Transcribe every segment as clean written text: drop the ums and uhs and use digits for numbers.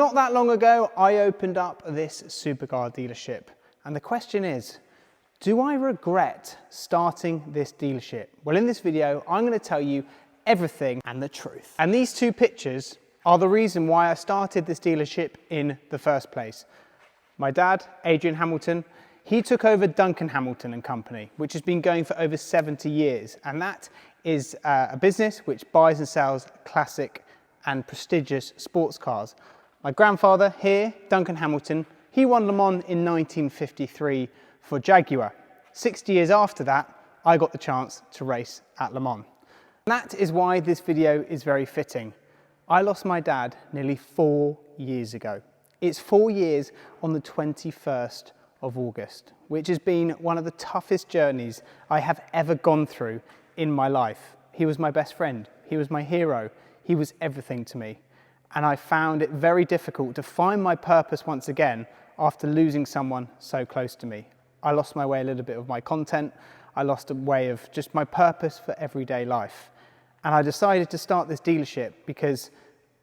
Not that long ago, I opened up this supercar dealership. And the question is, do I regret starting this dealership? Well, in this video, I'm going to tell you everything and the truth. And these two pictures are the reason why I started this dealership in the first place. My dad, Duncan Hamilton, he took over Duncan Hamilton and Company, which has been going for over 70 years. And that is a business which buys and sells classic and prestigious sports cars. My grandfather here, Duncan Hamilton, he won Le Mans in 1953 for Jaguar. 60 years after that, I got the chance to race at Le Mans. And that is why this video is very fitting. I lost my dad nearly 4 years ago. It's 4 years on the 21st of August, which has been one of the toughest journeys I have ever gone through in my life. He was my best friend. He was my hero. He was everything to me. And I found it very difficult to find my purpose once again after losing someone so close to me. I lost my way a little bit of my content. I lost a way of just my purpose for everyday life. And I decided to start this dealership because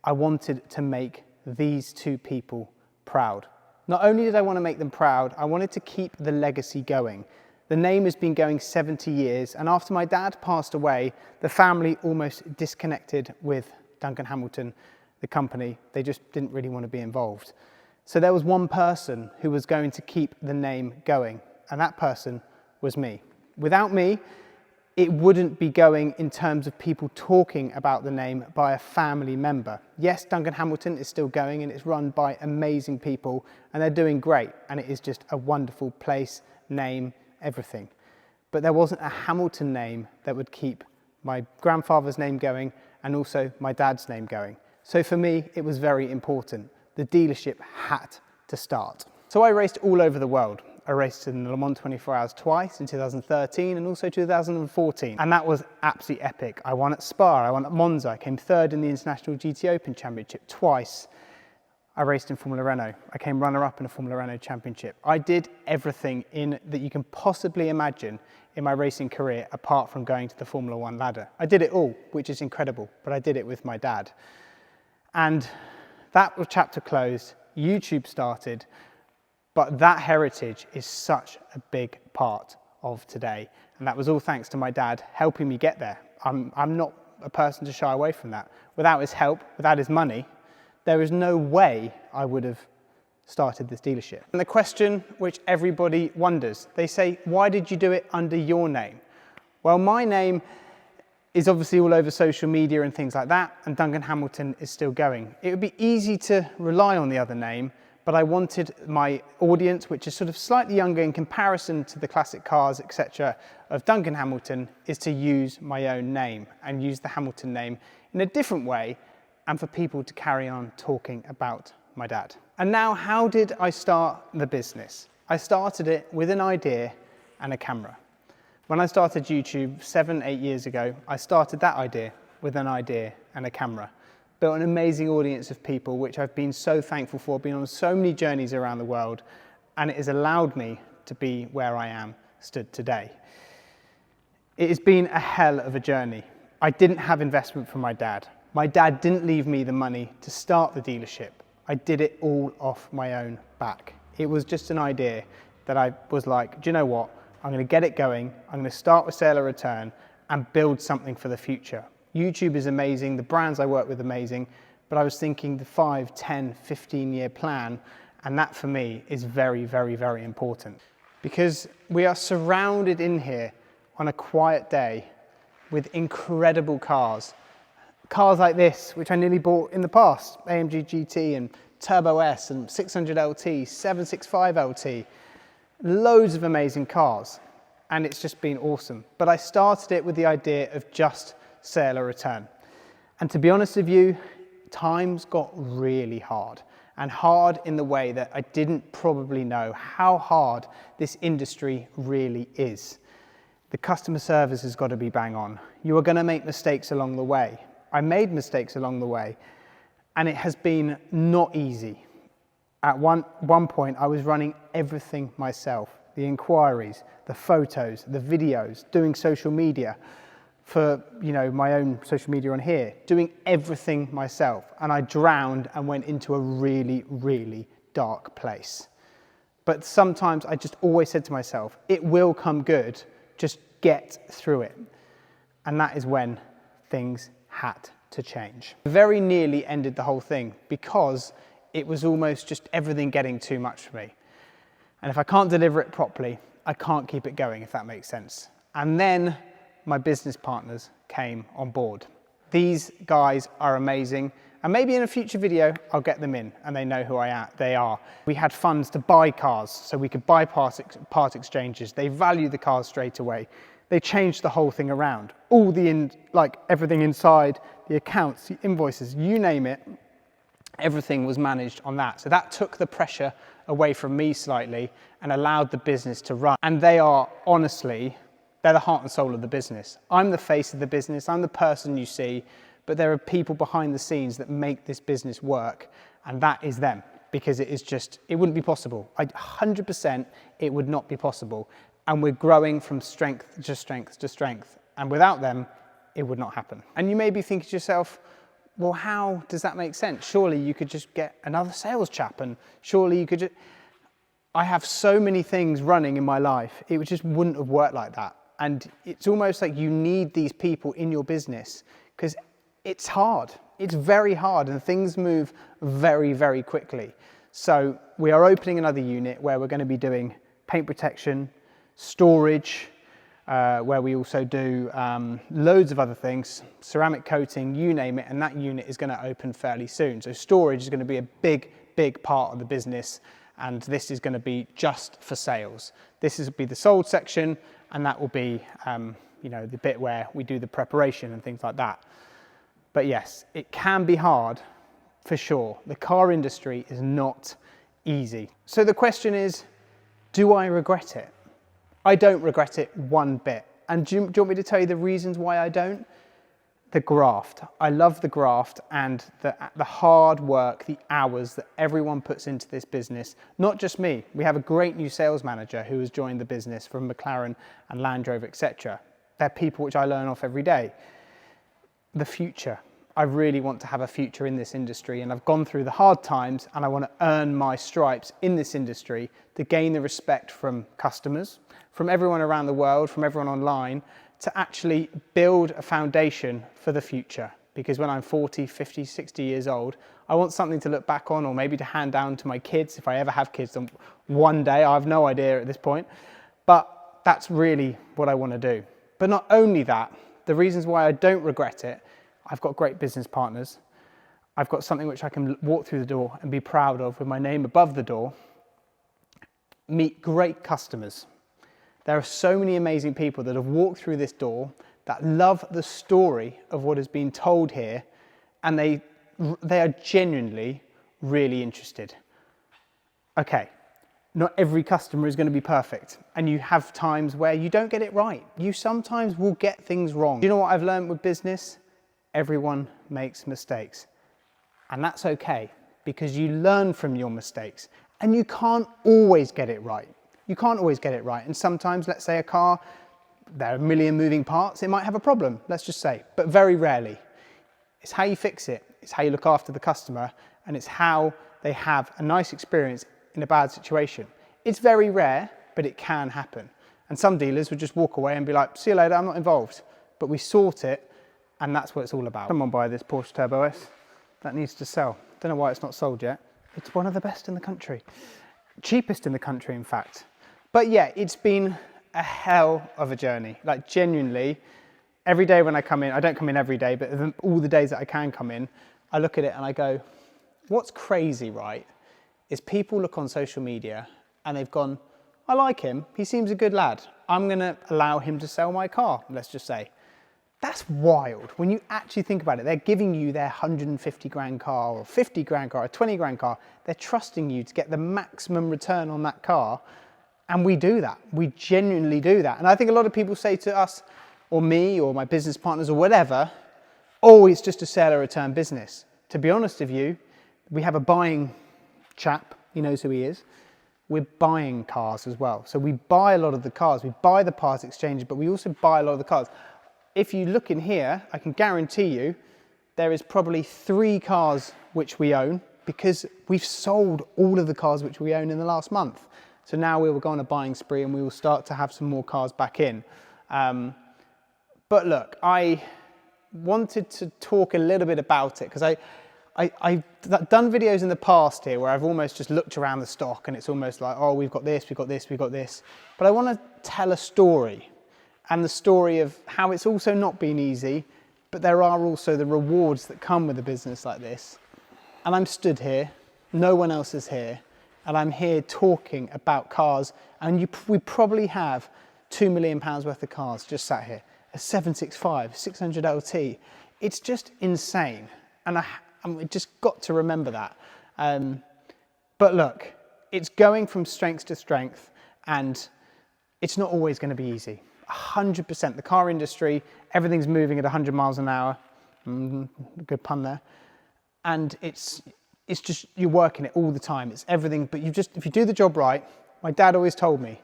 I wanted to make these two people proud. Not only did I want to make them proud, I wanted to keep the legacy going. The name has been going 70 years, and after my dad passed away, the family almost disconnected with Duncan Hamilton, the company. They just didn't really want to be involved. So there was one person who was going to keep the name going, and that person was me. Without me, it wouldn't be going in terms of people talking about the name by a family member. Yes, Duncan Hamilton is still going and it's run by amazing people and they're doing great, and it is just a wonderful place, name, everything. But there wasn't a Hamilton name that would keep my grandfather's name going and also my dad's name going. So for me, it was very important. The dealership had to start. So I raced all over the world. I raced in the Le Mans 24 Hours twice in 2013 and also 2014. And that was absolutely epic. I won at Spa, I won at Monza, I came third in the International GT Open Championship twice. I raced in Formula Renault. I came runner-up in a Formula Renault Championship. I did everything that you can possibly imagine in my racing career apart from going to the Formula One ladder. I did it all, which is incredible, but I did it with my dad. And that chapter closed, YouTube started, but that heritage is such a big part of today. And that was all thanks to my dad helping me get there. I'm not a person to shy away from that. Without his help, without his money, there is no way I would have started this dealership. And the question which everybody wonders, they say, why did you do it under your name? Well, my name is obviously all over social media and things like that, and Duncan Hamilton is still going. It would be easy to rely on the other name, but I wanted my audience, which is sort of slightly younger in comparison to the classic cars, etc., of Duncan Hamilton, is to use my own name and use the Hamilton name in a different way, and for people to carry on talking about my dad. And now, how did I start the business? I started it with an idea and a camera. When I started YouTube 7-8 years ago, I started that idea with an idea and a camera. Built an amazing audience of people, which I've been so thankful for, been on so many journeys around the world, and it has allowed me to be where I am stood today. It has been a hell of a journey. I didn't have investment from my dad. My dad didn't leave me the money to start the dealership. I did it all off my own back. It was just an idea that I was like, do you know what? I'm going to get it going. I'm going to start with sale or return and build something for the future. YouTube is amazing. The brands I work with are amazing. But I was thinking the 5, 10, 15-year plan. And that for me is very, very, very important. Because we are surrounded in here on a quiet day with incredible cars. Cars like this, which I nearly bought in the past. AMG GT and Turbo S and 600 LT, 765 LT. Loads of amazing cars, and it's just been awesome. But I started it with the idea of just sale or return. And to be honest with you, times got really hard, and hard in the way that I didn't probably know how hard this industry really is. The customer service has got to be bang on. You are going to make mistakes along the way. I made mistakes along the way, and it has been not easy. At one point, I was running everything myself. The inquiries, the photos, the videos, doing social media. for, you know, my own social media on here, doing everything myself. And I drowned and went into a really, really dark place. But sometimes I just always said to myself, it will come good, just get through it. And that is when things had to change. Very nearly ended the whole thing because it was almost just everything getting too much for me. And if I can't deliver it properly, I can't keep it going, if that makes sense. And then my business partners came on board. These guys are amazing. And maybe in a future video, I'll get them in and they know who they are. We had funds to buy cars so we could bypass part exchanges. They value the cars straight away. They changed the whole thing around. All everything inside, the accounts, the invoices, you name it, everything was managed on that. So that took the pressure away from me slightly and allowed the business to run. And they are honestly, they're the heart and soul of the business. I'm the face of the business. I'm the person you see, but there are people behind the scenes that make this business work. And that is them, because it is just, it wouldn't be possible. 100% it would not be possible. And we're growing from strength to strength to strength. And without them, it would not happen. And you may be thinking to yourself, well, how does that make sense? Surely you could just get another sales chap and surely you could just... I have so many things running in my life, it just wouldn't have worked like that. And it's almost like you need these people in your business because it's hard. It's very hard and things move very, very quickly. So we are opening another unit where we're going to be doing paint protection, storage, where we also do loads of other things, ceramic coating, you name it, and that unit is going to open fairly soon. So storage is going to be a big, big part of the business, and this is going to be just for sales. This will be the sold section, and that will be you know, the bit where we do the preparation and things like that. But yes, it can be hard for sure. The car industry is not easy. So the question is, do I regret it? I don't regret it one bit. And do you want me to tell you the reasons why I don't? The graft. I love the graft and the hard work, the hours that everyone puts into this business. Not just me. We have a great new sales manager who has joined the business from McLaren and Land Rover, etc. They're people which I learn off every day. The future. I really want to have a future in this industry, and I've gone through the hard times and I want to earn my stripes in this industry to gain the respect from customers, from everyone around the world, from everyone online, to actually build a foundation for the future. Because when I'm 40, 50, 60 years old, I want something to look back on or maybe to hand down to my kids if I ever have kids one day. I have no idea at this point, but that's really what I want to do. But not only that, the reasons why I don't regret it, I've got great business partners. I've got something which I can walk through the door and be proud of with my name above the door. Meet great customers. There are so many amazing people that have walked through this door that love the story of what has been told here, and they are genuinely really interested. Okay, not every customer is going to be perfect, and you have times where you don't get it right. You sometimes will get things wrong. Do you know what I've learned with business? Everyone makes mistakes, and that's okay because you learn from your mistakes, and you can't always get it right. You can't always get it right, and sometimes, let's say a car, there are a million moving parts, it might have a problem, let's just say, but very rarely. It's how you fix it, it's how you look after the customer, and it's how they have a nice experience in a bad situation. It's very rare, but it can happen. And some dealers would just walk away and be like, see you later, I'm not involved. But we sort it, and that's what it's all about. Someone buy this Porsche Turbo S. That needs to sell. Don't know why it's not sold yet. It's one of the best in the country. Cheapest in the country, in fact. But yeah, it's been a hell of a journey. Like genuinely, every day when I come in, I don't come in every day, but all the days that I can come in, I look at it and I go, what's crazy, right, is people look on social media and they've gone, I like him, he seems a good lad. I'm gonna allow him to sell my car, let's just say. That's wild. When you actually think about it, they're giving you their 150 grand car or 50 grand car or 20 grand car. They're trusting you to get the maximum return on that car. And we do that. We genuinely do that. And I think a lot of people say to us or me or my business partners or whatever, oh, it's just a sale or return business. To be honest with you, we have a buying chap. He knows who he is. We're buying cars as well. So we buy a lot of the cars. We buy the parts exchange, but we also buy a lot of the cars. if you look in here, I can guarantee you there is probably 3 cars which we own, because we've sold all of the cars which we own in the last month. So now we will go on a buying spree and we will start to have some more cars back in. But look, I wanted to talk a little bit about it because I've done videos in the past here where I've almost just looked around the stock and it's almost like, oh, we've got this, we've got this, we've got this. But I want to tell a story, and the story of how it's also not been easy, but there are also the rewards that come with a business like this. And I'm stood here, no one else is here, and I'm here talking about cars, and we probably have £2 million worth of cars just sat here. A 765, 600 LT. It's just insane. And we just got to remember that. But look, it's going from strength to strength, and it's not always going to be easy. 100%. The car industry, everything's moving at 100 miles an hour. Good pun there. And it's just, you're working it all the time. It's everything, but if you do the job right, my dad always told me,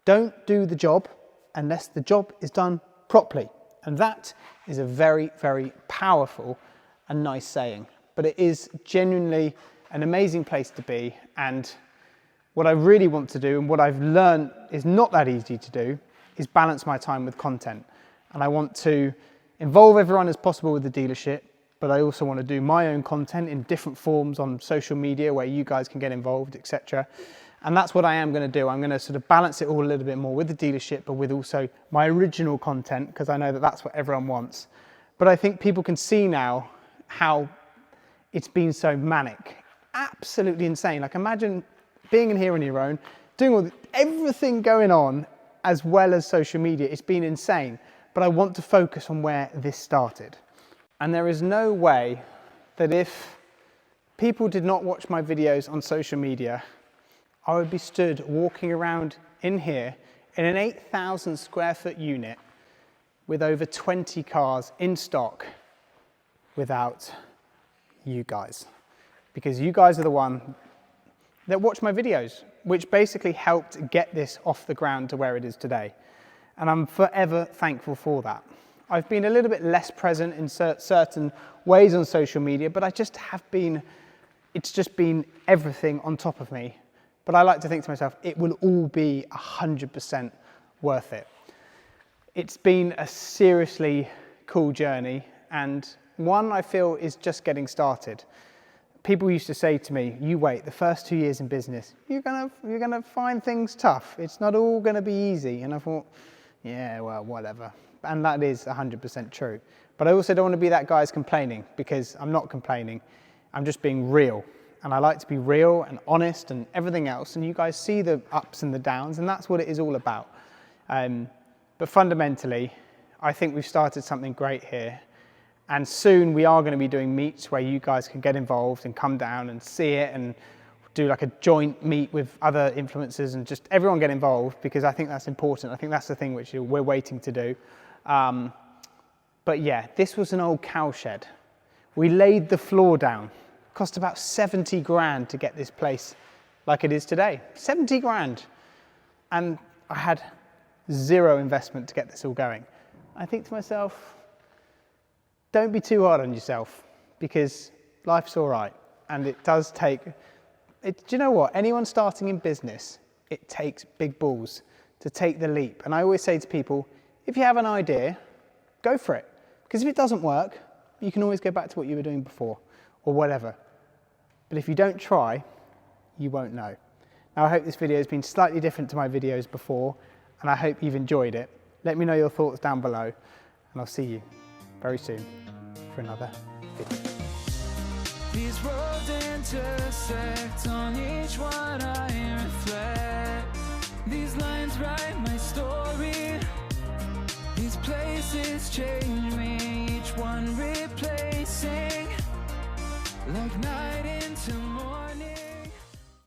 don't do the job unless the job is done properly. And that is a very, very powerful and nice saying, but it is genuinely an amazing place to be. And what I really want to do, and what I've learned is not that easy to do, is balance my time with content. And I want to involve everyone as possible with the dealership, but I also want to do my own content in different forms on social media where you guys can get involved, etc. And that's what I am going to do. I'm going to sort of balance it all a little bit more with the dealership, but with also my original content, because I know that that's what everyone wants. But I think people can see now how it's been so manic, absolutely insane. Like, imagine being in here on your own, doing everything going on, as well as social media. It's been insane, but I want to focus on where this started. And there is no way that if people did not watch my videos on social media, I would be stood walking around in here in an 8,000 square foot unit with over 20 cars in stock without you guys. Because you guys are the one that watch my videos, which basically helped get this off the ground to where it is today. And I'm forever thankful for that. I've been a little bit less present in certain ways on social media, but it's just been everything on top of me. But I like to think to myself, it will all be 100% worth it. It's been a seriously cool journey, and one I feel is just getting started. People used to say to me, you wait, the first 2 years in business, you're gonna find things tough. It's not all gonna be easy. And I thought, yeah, well, whatever. And that is 100% true. But I also don't want to be that guy who's complaining, because I'm not complaining. I'm just being real. And I like to be real and honest and everything else. And you guys see the ups and the downs, and that's what it is all about. But fundamentally, I think we've started something great here. And soon we are going to be doing meets where you guys can get involved and come down and see it, and do like a joint meet with other influencers and just everyone get involved, because I think that's important. I think that's the thing which we're waiting to do. But yeah, this was an old cowshed. We laid the floor down. Cost about 70 grand to get this place like it is today. 70 grand. And I had zero investment to get this all going. I think to myself, don't be too hard on yourself, because life's all right. And it does take, do you know what? Anyone starting in business, it takes big balls to take the leap. And I always say to people, if you have an idea, go for it. Because if it doesn't work, you can always go back to what you were doing before, or whatever. But if you don't try, you won't know. Now, I hope this video has been slightly different to my videos before, and I hope you've enjoyed it. Let me know your thoughts down below, and I'll see you very soon for another video. These roads intersect, on each one I reflect. These lines write my story. These places change me, each one replacing, like night into morning.